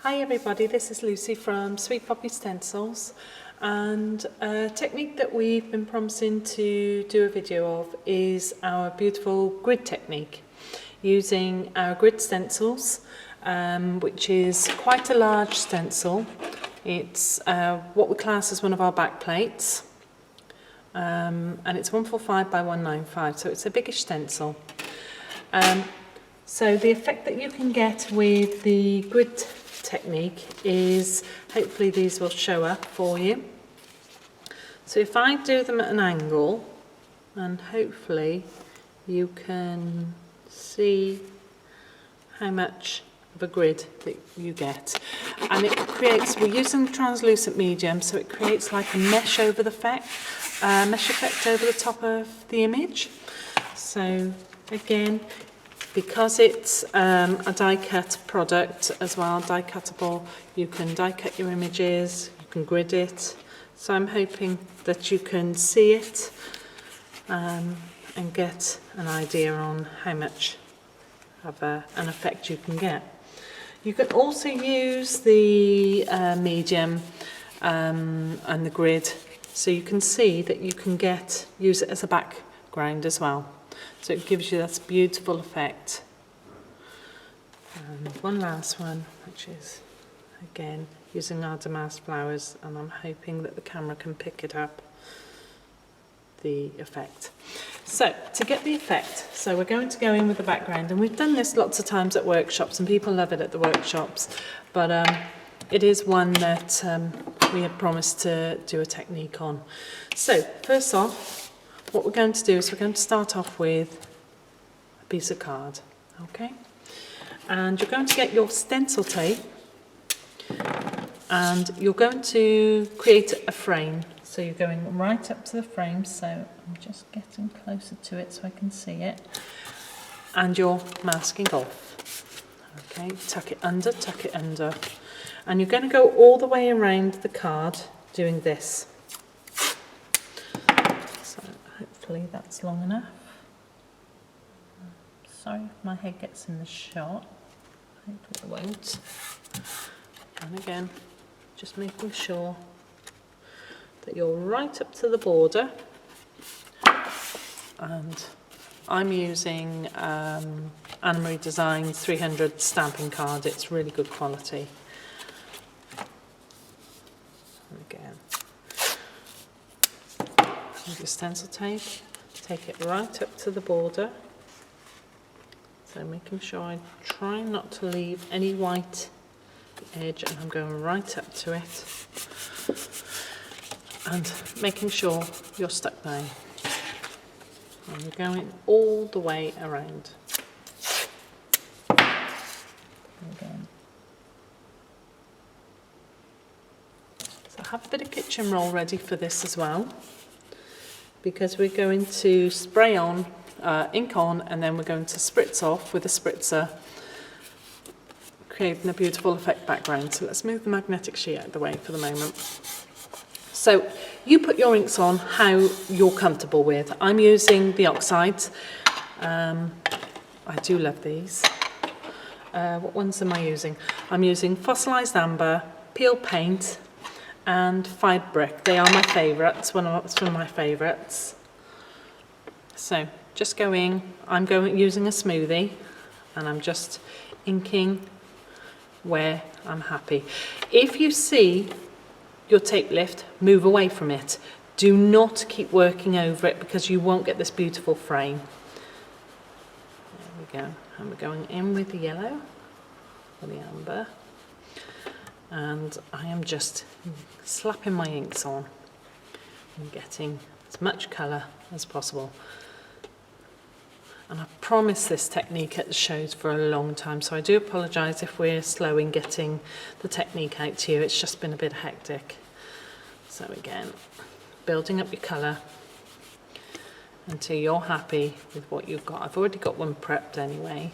Hi everybody, this is Lucy from Sweet Poppy Stencils, and a technique that we've been promising to do a video of is our beautiful grid technique using our grid stencils, which is quite a large stencil. It's what we class as one of our back plates, and it's 145 by 195, so it's a biggish stencil. So the effect that you can get with the grid technique is, hopefully these will show up for you. So if I do them at an angle, and hopefully you can see how much of a grid that you get, and it creates, we're using translucent medium, so it creates like a mesh over the effect, mesh effect over the top of the image. So again, because it's a die cut product as well, die cuttable, you can die cut your images, you can grid it. So I'm hoping that you can see it and get an idea on how much of an effect you can get. You can also use the medium and the grid, so you can see that you can use it as a background as well. So it gives you that beautiful effect. And one last one, which is again using our damask flowers, and I'm hoping that the camera can pick it up, the effect. So to get the effect, so we're going to go in with the background, and we've done this lots of times at workshops and people love it at the workshops, but it is one that we had promised to do a technique on. So first off, what we're going to do is we're going to start off with a piece of card, okay? And you're going to get your stencil tape, and you're going to create a frame. So you're going right up to the frame, so I'm just getting closer to it so I can see it. And you're masking off, okay? Tuck it under, and you're going to go all the way around the card doing this. Hopefully that's long enough. Sorry if my head gets in the shot. Hopefully it won't. And again, just making sure that you're right up to the border. And I'm using Anna Marie Designs 300 stamping card. It's really good quality. And again, with your stencil tape, take it right up to the border. So making sure I try not to leave any white edge, and I'm going right up to it. And making sure you're stuck down. And you're going all the way around. Again. So have a bit of kitchen roll ready for this as well, because we're going to spray on, ink on, and then we're going to spritz off with a spritzer, creating a beautiful effect background. So let's move the magnetic sheet out of the way for the moment. So you put your inks on how you're comfortable with. I'm using the oxides. I do love these. What ones am I using? I'm using fossilized amber, peel paint, and fired brick. They are my favourites, one of my favourites. So just using a smoothie, and I'm just inking where I'm happy. If you see your tape lift, move away from it. Do not keep working over it, because you won't get this beautiful frame. There we go. And we're going in with the yellow, or the amber. And I am just slapping my inks on and getting as much colour as possible. And I promised this technique at the shows for a long time, so I do apologise if we're slow in getting the technique out to you. It's just been a bit hectic. So again, building up your colour until you're happy with what you've got. I've already got one prepped anyway,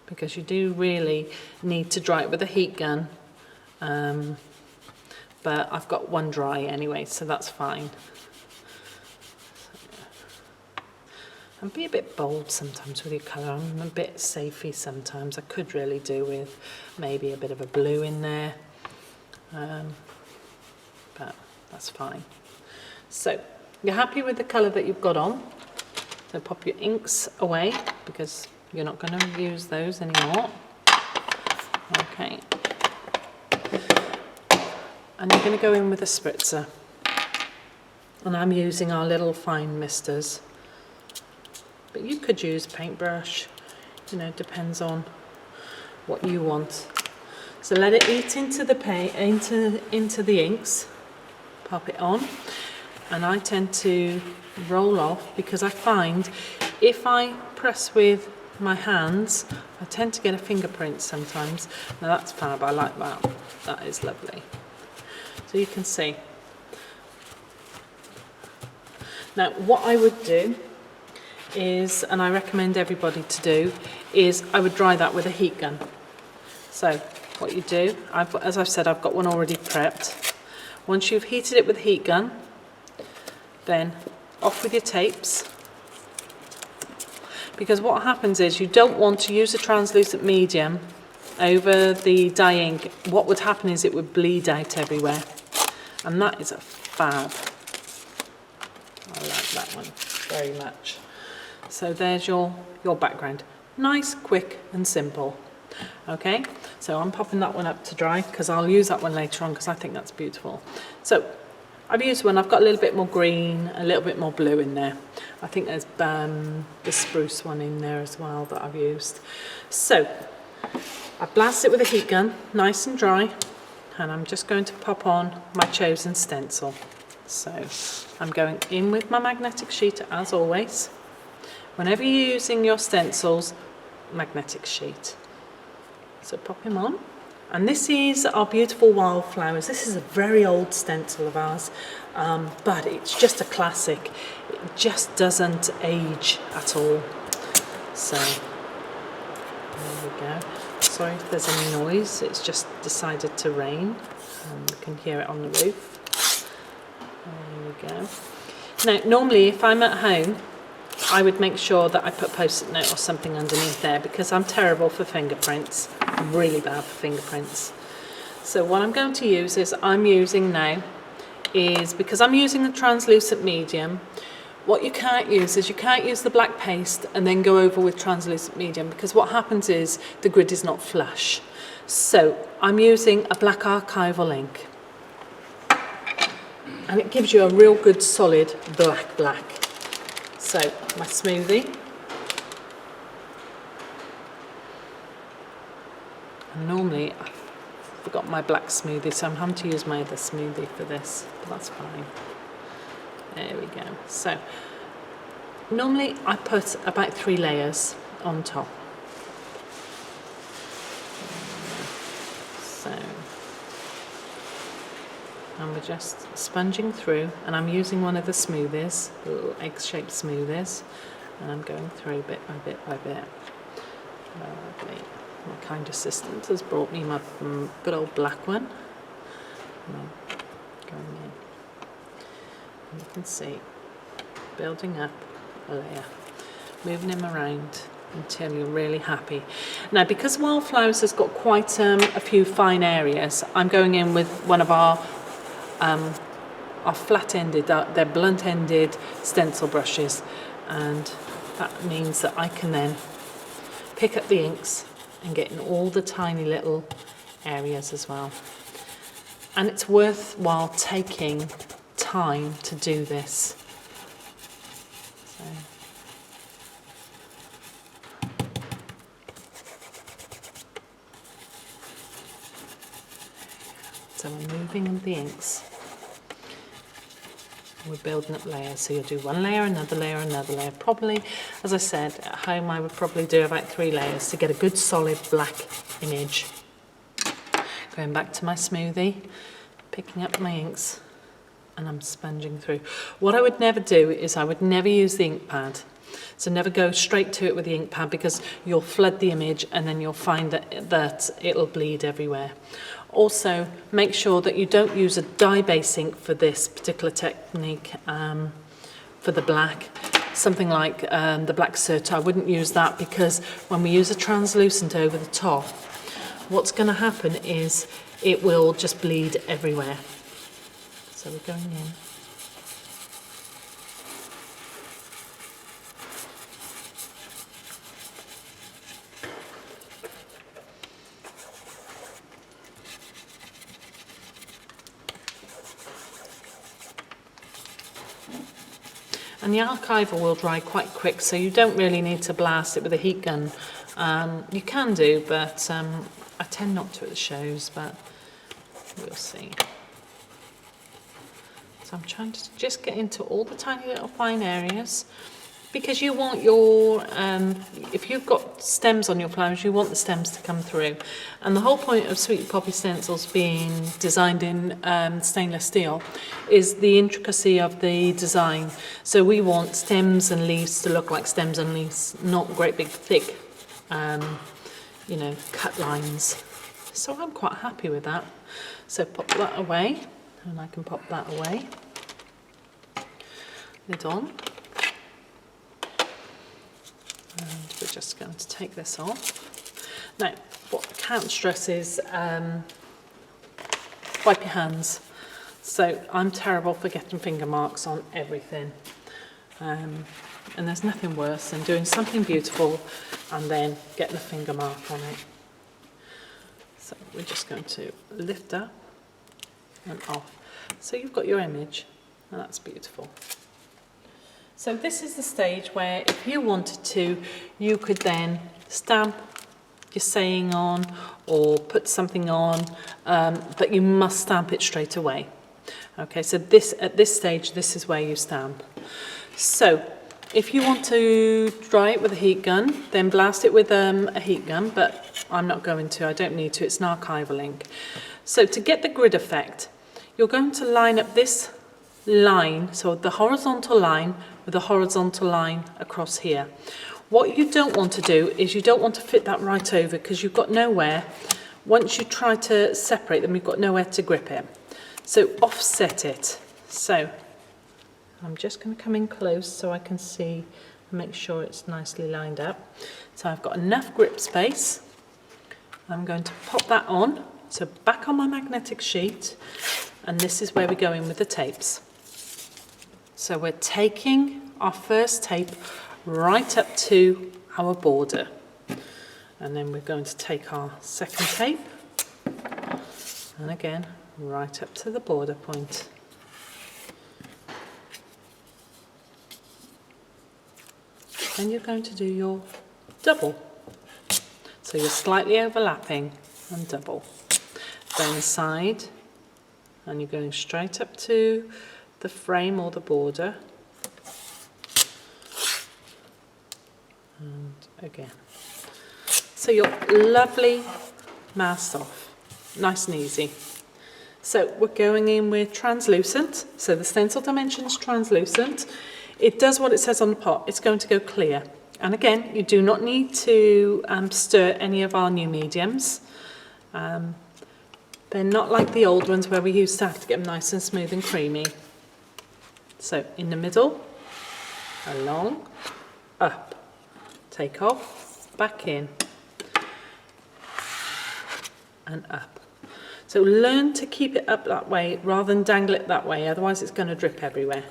because you do really need to dry it with a heat gun, but I've got one dry anyway, so that's fine. And be a bit bold sometimes with your colour. I'm a bit safey sometimes. I could really do with maybe a bit of a blue in there, but that's fine. So you're happy with the colour that you've got on, so pop your inks away because you're not going to use those anymore. Okay, and you're going to go in with a spritzer, and I'm using our little fine misters. But you could use a paintbrush, you know, depends on what you want. So let it eat into the paint, into the inks, pop it on, and I tend to roll off because I find if I press with my hands, I tend to get a fingerprint sometimes. Now that's fab, I like that, that is lovely. So you can see. Now what I would do is, and I recommend everybody to do, is I would dry that with a heat gun. So what you do, as I've said, I've got one already prepped. Once you've heated it with a heat gun, then off with your tapes, because what happens is you don't want to use a translucent medium over the dye ink. What would happen is it would bleed out everywhere, and that is a fab. I like that one very much. So there's your background. Nice, quick and simple. Okay, so I'm popping that one up to dry because I'll use that one later on because I think that's beautiful. So I've used one, I've got a little bit more green, a little bit more blue in there. I think there's the spruce one in there as well that I've used. So I blast it with a heat gun, nice and dry, and I'm just going to pop on my chosen stencil. So I'm going in with my magnetic sheet as always. Whenever you're using your stencils, magnetic sheet. So pop him on. And this is our beautiful wildflowers. This is a very old stencil of ours, but it's just a classic. It just doesn't age at all. So there we go. Sorry if there's any noise, it's just decided to rain. You can hear it on the roof. There we go. Now, normally if I'm at home, I would make sure that I put post-it note or something underneath there because I'm terrible for fingerprints. I'm really bad for fingerprints. So what I'm going to use is, because I'm using a translucent medium, what you can't use is you can't use the black paste and then go over with translucent medium, because what happens is the grid is not flush. So I'm using a black archival ink, and it gives you a real good solid black. So my smoothie, and normally I've forgot my black smoothie, so I'm having to use my other smoothie for this, but that's fine. There we go. So normally I put about 3 layers on top. So, and we're just sponging through, and I'm using one of the smoothies, the little egg-shaped smoothies, and I'm going through bit by bit by bit. Lovely. My kind assistant has brought me my good old black one. And I'm going in. And you can see, building up a layer, moving him around until you're really happy. Now, because Wildflowers has got quite a few fine areas, I'm going in with one of our flat-ended, they're blunt-ended stencil brushes, and that means that I can then pick up the inks and get in all the tiny little areas as well. And it's worthwhile taking time to do this. So we're moving the inks. We're building up layers, so you'll do one layer, another layer, another layer. Probably, as I said, at home I would probably do about 3 layers to get a good solid black image. Going back to my smoothie, picking up my inks, and I'm sponging through. What I would never do is I would never use the ink pad. So never go straight to it with the ink pad, because you'll flood the image and then you'll find that it'll bleed everywhere. Also, make sure that you don't use a dye-base ink for this particular technique, for the black. something like the black soot, I wouldn't use that, because when we use a translucent over the top, what's going to happen is it will just bleed everywhere. So we're going in. And the archival will dry quite quick, so you don't really need to blast it with a heat gun. You can do, but I tend not to at the shows, but we'll see. So I'm trying to just get into all the tiny little fine areas, because you want your, if you've got stems on your flowers, you want the stems to come through. And the whole point of Sweet Poppy stencils being designed in stainless steel is the intricacy of the design. So we want stems and leaves to look like stems and leaves, not great big thick, you know, cut lines. So I'm quite happy with that. So pop that away, and I can pop that away. Lid on. And we're just going to take this off. Now, what I can't stress is wipe your hands. So I'm terrible for getting finger marks on everything. And there's nothing worse than doing something beautiful and then getting a finger mark on it. So we're just going to lift up and off. So you've got your image, and that's beautiful. So this is the stage where if you wanted to, you could then stamp your saying on or put something on, but you must stamp it straight away. Okay, so at this stage, this is where you stamp. So if you want to dry it with a heat gun, then blast it with a heat gun, but I'm not going to, I don't need to, it's an archival ink. So to get the grid effect, you're going to line up this line, so the horizontal line with a horizontal line across here. What you don't want to do is you don't want to fit that right over, because you've got nowhere. Once you try to separate them, you've got nowhere to grip it. So offset it. So I'm just going to come in close so I can see and make sure it's nicely lined up. So I've got enough grip space. I'm going to pop that on. So back on my magnetic sheet, and this is where we go in with the tapes. So we're taking our first tape right up to our border, and then we're going to take our second tape, and again right up to the border point. Then you're going to do your double. So you're slightly overlapping and double. Then side, and you're going straight up to the frame or the border, and again. So your lovely mask off, nice and easy. So we're going in with translucent. So the stencil dimension is translucent. It does what it says on the pot. It's going to go clear. And again, you do not need to stir any of our new mediums. They're not like the old ones where we used to have to get them nice and smooth and creamy. So in the middle, along, up, take off, back in, and up. So learn to keep it up that way rather than dangle it that way, otherwise it's going to drip everywhere.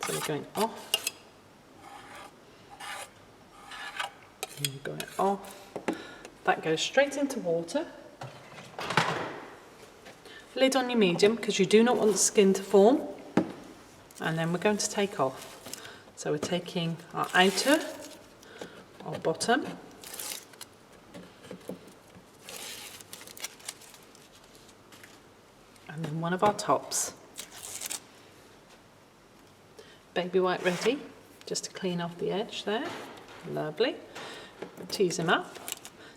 So we're going off, and we're going off. That goes straight into water. Lid on your medium, because you do not want the skin to form. And then we're going to take off. So we're taking our outer, our bottom, and then one of our tops. Baby white ready, just to clean off the edge there. Lovely. Tease them up.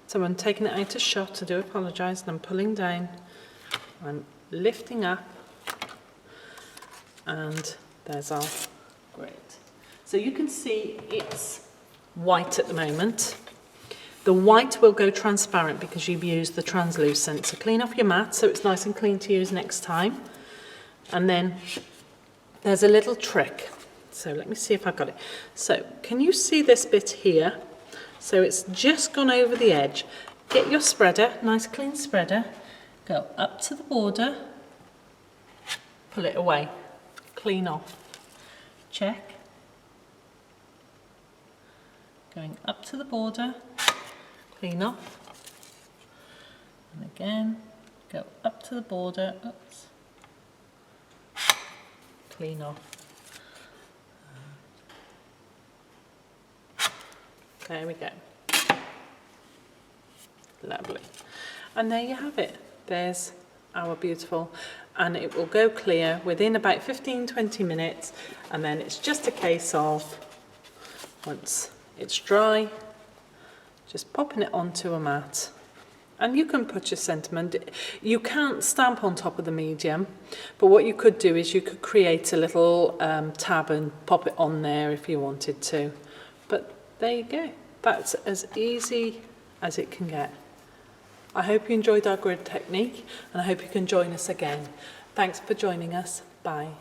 So I'm taking it out of shot, I do apologise, and I'm pulling down. I'm lifting up, and there's our grid. So you can see it's white at the moment. The white will go transparent because you've used the translucent. So clean off your mat so it's nice and clean to use next time. And then there's a little trick. So let me see if I've got it. So can you see this bit here? So it's just gone over the edge. Get your spreader, nice clean spreader, go up to the border, pull it away, clean off, check. Going up to the border, clean off, and again, go up to the border, oops, clean off. There we go. Lovely. And there you have it. There's our beautiful, and it will go clear within about 15-20 minutes, and then it's just a case of, once it's dry, just popping it onto a mat. And you can put your sentiment. You can't stamp on top of the medium, but what you could do is you could create a little tab and pop it on there if you wanted to. But there you go. That's as easy as it can get. I hope you enjoyed our grid technique, and I hope you can join us again. Thanks for joining us. Bye.